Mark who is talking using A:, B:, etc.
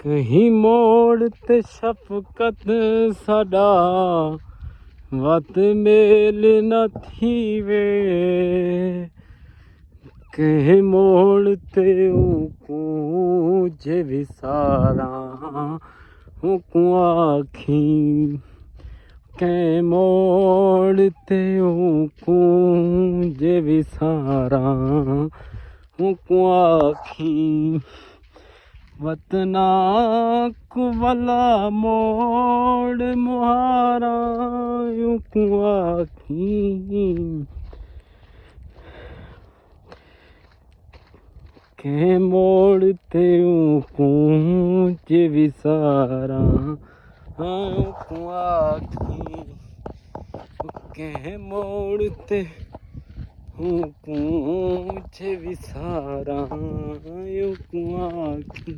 A: कहीं मोड़ ते शफकत साडा वत मेल न थीवे कहीं मोड़ ते जे विसारा को आखी कहीं मोड़ ते जे विसारा को आखी वतना कुवला मोड़ मुहारा को आखी के मोड़ ते जे विसारा को आखी के मोड़ ते जे विसारा को आखी।